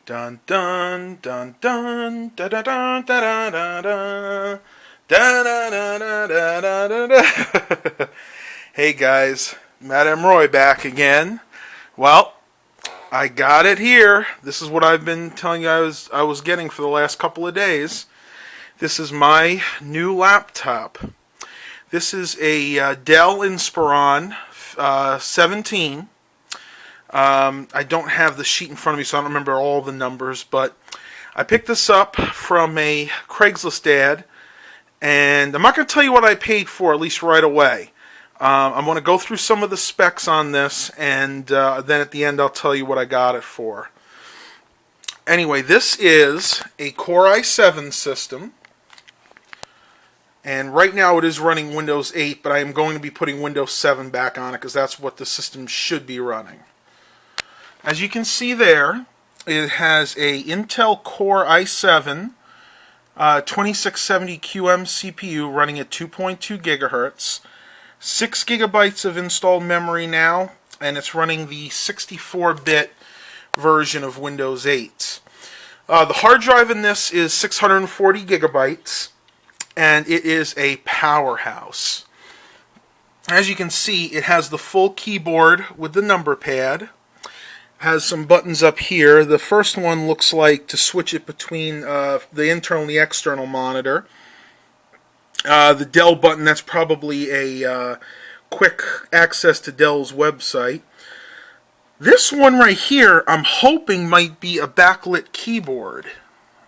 Dun dun dun dun da da da da da da da da da da da da. Hey guys, Matt M. Roy back again. Well, I got it here. This is what I've been telling you I was getting for the last couple of days. This is my new laptop. This is a Dell Inspiron 17. I don't have the sheet in front of me, so I don't remember all the numbers, but I picked this up from a Craigslist ad, and I'm not going to tell you what I paid for, at least right away. I'm going to go through some of the specs on this, and then at the end I'll tell you what I got it for. Anyway, this is a Core i7 system, and right now it is running Windows 8, but I am going to be putting Windows 7 back on it because that's what the system should be running. As you can see there, it has a Intel Core i7 2670QM CPU running at 2.2 gigahertz, 6 gigabytes of installed memory now, and it's running the 64-bit version of Windows 8. The hard drive in this is 640 gigabytes, and it is a powerhouse. As you can see, it has the full keyboard with the number pad. Has some buttons up here. The first one looks like to switch it between the internal and the external monitor. The Dell button, that's probably a quick access to Dell's website. This one right here, I'm hoping might be a backlit keyboard.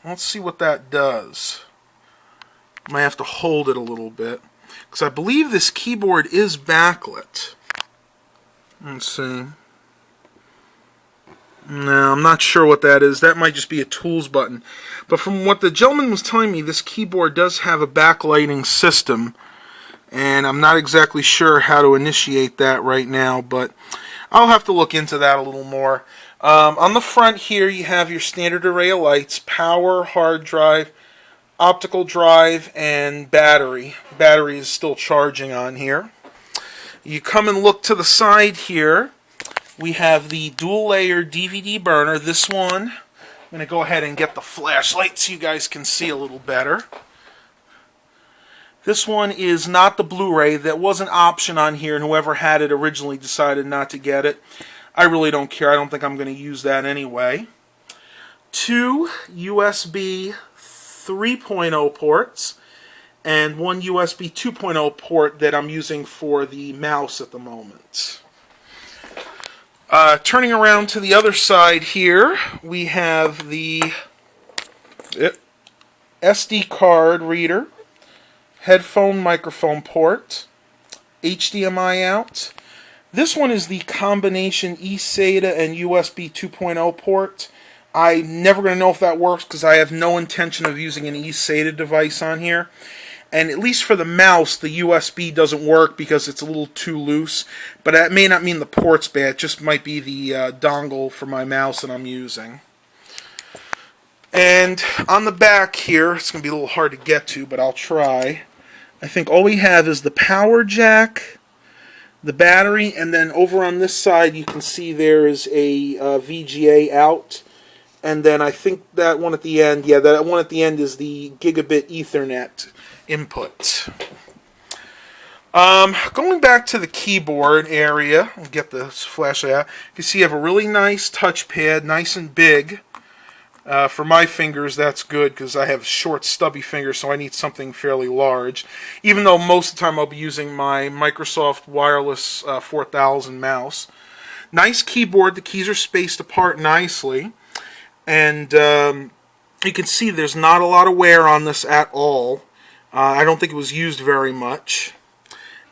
Let's see what that does. Might have to hold it a little bit, because I believe this keyboard is backlit. Let's see. No, I'm not sure what that is. That might just be a tools button. But from what the gentleman was telling me, this keyboard does have a backlighting system. And I'm not exactly sure how to initiate that right now, but I'll have to look into that a little more. On the front here, you have your standard array of lights: power, hard drive, optical drive, and battery. Battery is still charging on here. You come and look to the side here. We have the dual-layer DVD burner. This one, I'm going to go ahead and get the flashlight so you guys can see a little better. This one is not the Blu-ray. That was an option on here, and whoever had it originally decided not to get it. I really don't care. I don't think I'm going to use that anyway. 2 USB 3.0 ports, and 1 USB 2.0 port that I'm using for the mouse at the moment. Turning around to the other side here, we have the SD card reader, headphone microphone port, HDMI out. This one is the combination eSATA and USB 2.0 port. I'm never going to know if that works because I have no intention of using an eSATA device on here. And at least for the mouse, the USB doesn't work because it's a little too loose. But that may not mean the port's bad. It just might be the dongle for my mouse that I'm using. And on the back here, it's going to be a little hard to get to, but I'll try. I think all we have is the power jack, the battery, and then over on this side you can see there is a VGA out. And then I think that one at the end, yeah, that one at the end is the Gigabit Ethernet input. Going back to the keyboard area, I'll get the flashlight out. You can see I have a really nice touchpad, nice and big. For my fingers, that's good because I have short, stubby fingers, so I need something fairly large. Even though most of the time I'll be using my Microsoft Wireless 4000 mouse. Nice keyboard. The keys are spaced apart nicely. And you can see there's not a lot of wear on this at all. I don't think it was used very much.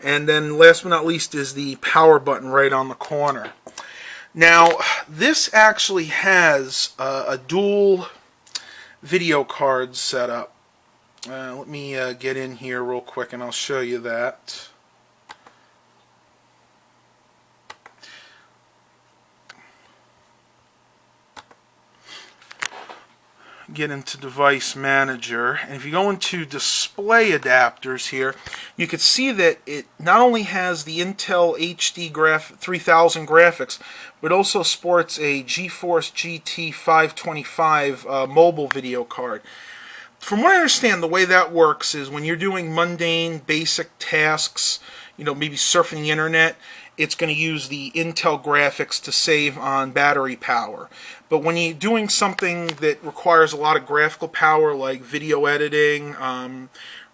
And then last but not least is the power button right on the corner. Now, this actually has a dual video card setup. Let me get in here real quick and I'll show you that. get into Device Manager, and if you go into Display Adapters here, you can see that it not only has the Intel HD 3000 graphics, but also sports a GeForce GT 525 mobile video card. From what I understand, the way that works is when you're doing mundane, basic tasks, maybe surfing the internet, it's going to use the Intel graphics to save on battery power. But when you're doing something that requires a lot of graphical power, like video editing,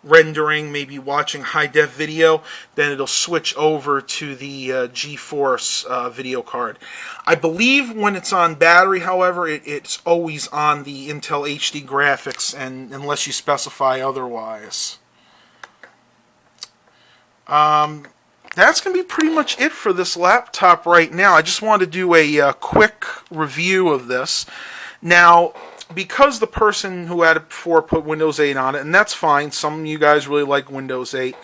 rendering, maybe watching high-def video, then it'll switch over to the GeForce video card. I believe when it's on battery, however, it's always on the Intel HD graphics, and unless you specify otherwise. That's going to be pretty much it for this laptop right now. I just wanted to do a quick review of this. Now, because the person who had it before put Windows 8 on it, and that's fine, some of you guys really like Windows 8,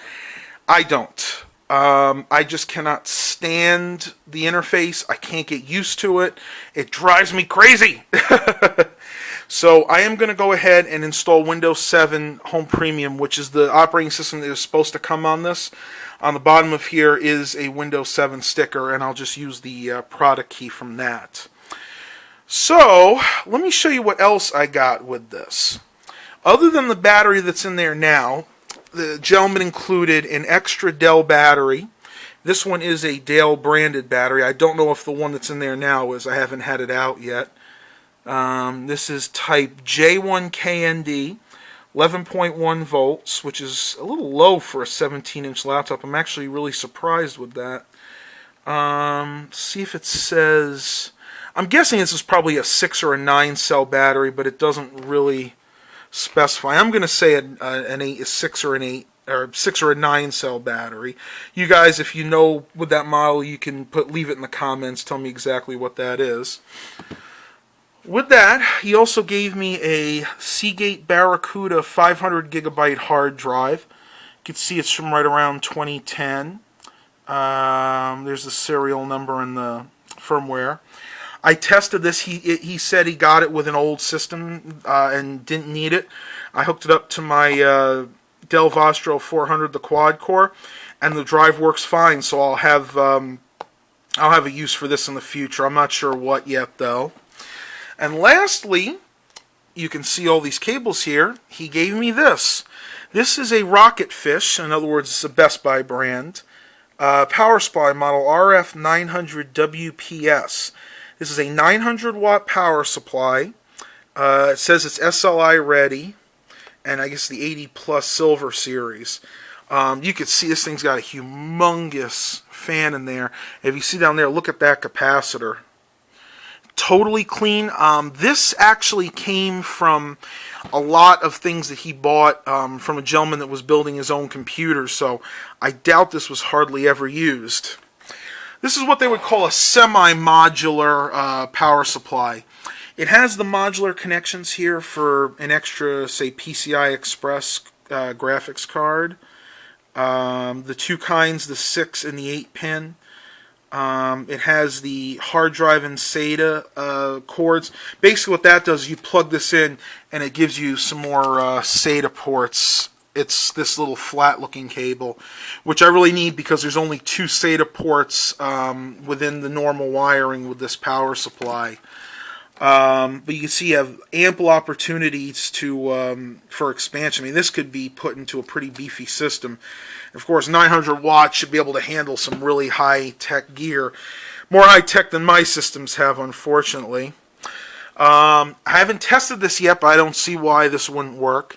I don't. I just cannot stand the interface. I can't get used to it. It drives me crazy. So I am going to go ahead and install Windows 7 Home Premium, which is the operating system that is supposed to come on this. On the bottom of here is a Windows 7 sticker, and I'll just use the product key from that. So let me show you what else I got with this. Other than the battery that's in there now, the gentleman included an extra Dell battery. This one is a Dell branded battery. I don't know if the one that's in there now is. I haven't had it out yet. This is type J1KND, 11.1 volts, which is a little low for a 17-inch laptop. I'm actually really surprised with that. See if it says... I'm guessing this is probably a 6 or a 9 cell battery, but it doesn't really specify. I'm going to say a 6 or an 8 or 6 or a 9 cell battery. You guys, if you know with that model, you can leave it in the comments. Tell me exactly what that is. With that, he also gave me a Seagate Barracuda 500 gigabyte hard drive. You can see it's from right around 2010. There's the serial number and the firmware. I tested this. He said he got it with an old system and didn't need it. I hooked it up to my Dell Vostro 400, the quad core, and the drive works fine. So I'll have a use for this in the future. I'm not sure what yet though. And lastly, you can see all these cables here. He gave me this. This is a Rocket Fish. In other words, it's a Best Buy brand. Power supply model RF900WPS. This is a 900 watt power supply. It says it's SLI ready, and I guess the 80 plus silver series. You can see this thing's got a humongous fan in there. If you see down there, look at that capacitor. Totally clean. This actually came from a lot of things that he bought from a gentleman that was building his own computer, so I doubt this was hardly ever used. This is what they would call a semi-modular power supply. It has the modular connections here for an extra, say, PCI Express graphics card. The two kinds, the 6 and the 8 pin. It has the hard drive and SATA cords. Basically what that does is you plug this in and it gives you some more SATA ports. It's this little flat looking cable, which I really need because there's only 2 SATA ports within the normal wiring with this power supply. But you can see you have ample opportunities for expansion. I mean, this could be put into a pretty beefy system. Of course, 900 watts should be able to handle some really high-tech gear. More high-tech than my systems have, unfortunately. I haven't tested this yet, but I don't see why this wouldn't work.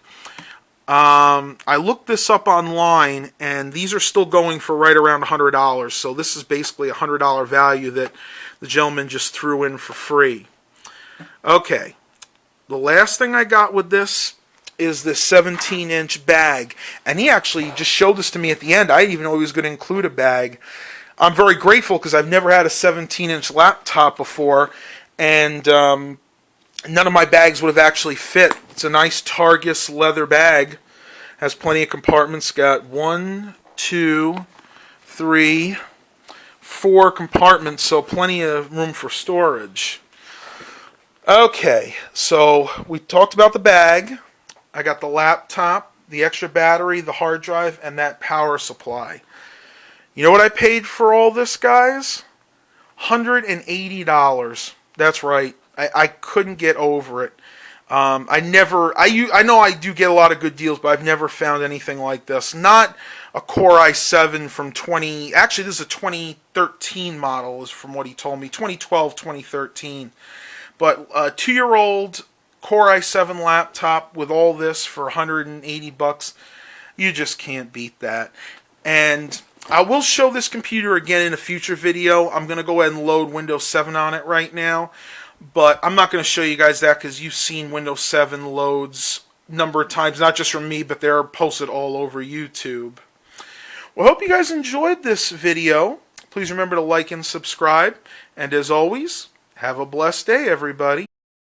I looked this up online, and these are still going for right around $100. So this is basically a $100 value that the gentleman just threw in for free. Okay, the last thing I got with this is this 17-inch bag. And he actually just showed this to me at the end. I didn't even know he was going to include a bag. I'm very grateful because I've never had a 17-inch laptop before, and none of my bags would have actually fit. It's a nice Targus leather bag. Has plenty of compartments. Got 1, 2, 3, 4 compartments, so plenty of room for storage. Okay, so we talked about the bag. I got the laptop, the extra battery, the hard drive, and that power supply. You know what I paid for all this, guys? $180. That's right. I couldn't get over it. I know I do get a lot of good deals, but I've never found anything like this. Not a Core i7 from actually this is a 2013 model is from what he told me, 2012, 2013. But a 2-year-old Core i7 laptop with all this for $180, you just can't beat that. And I will show this computer again in a future video. I'm going to go ahead and load Windows 7 on it right now. But I'm not going to show you guys that because you've seen Windows 7 loads a number of times, not just from me, but they're posted all over YouTube. Well, I hope you guys enjoyed this video. Please remember to like and subscribe. And as always, have a blessed day, everybody.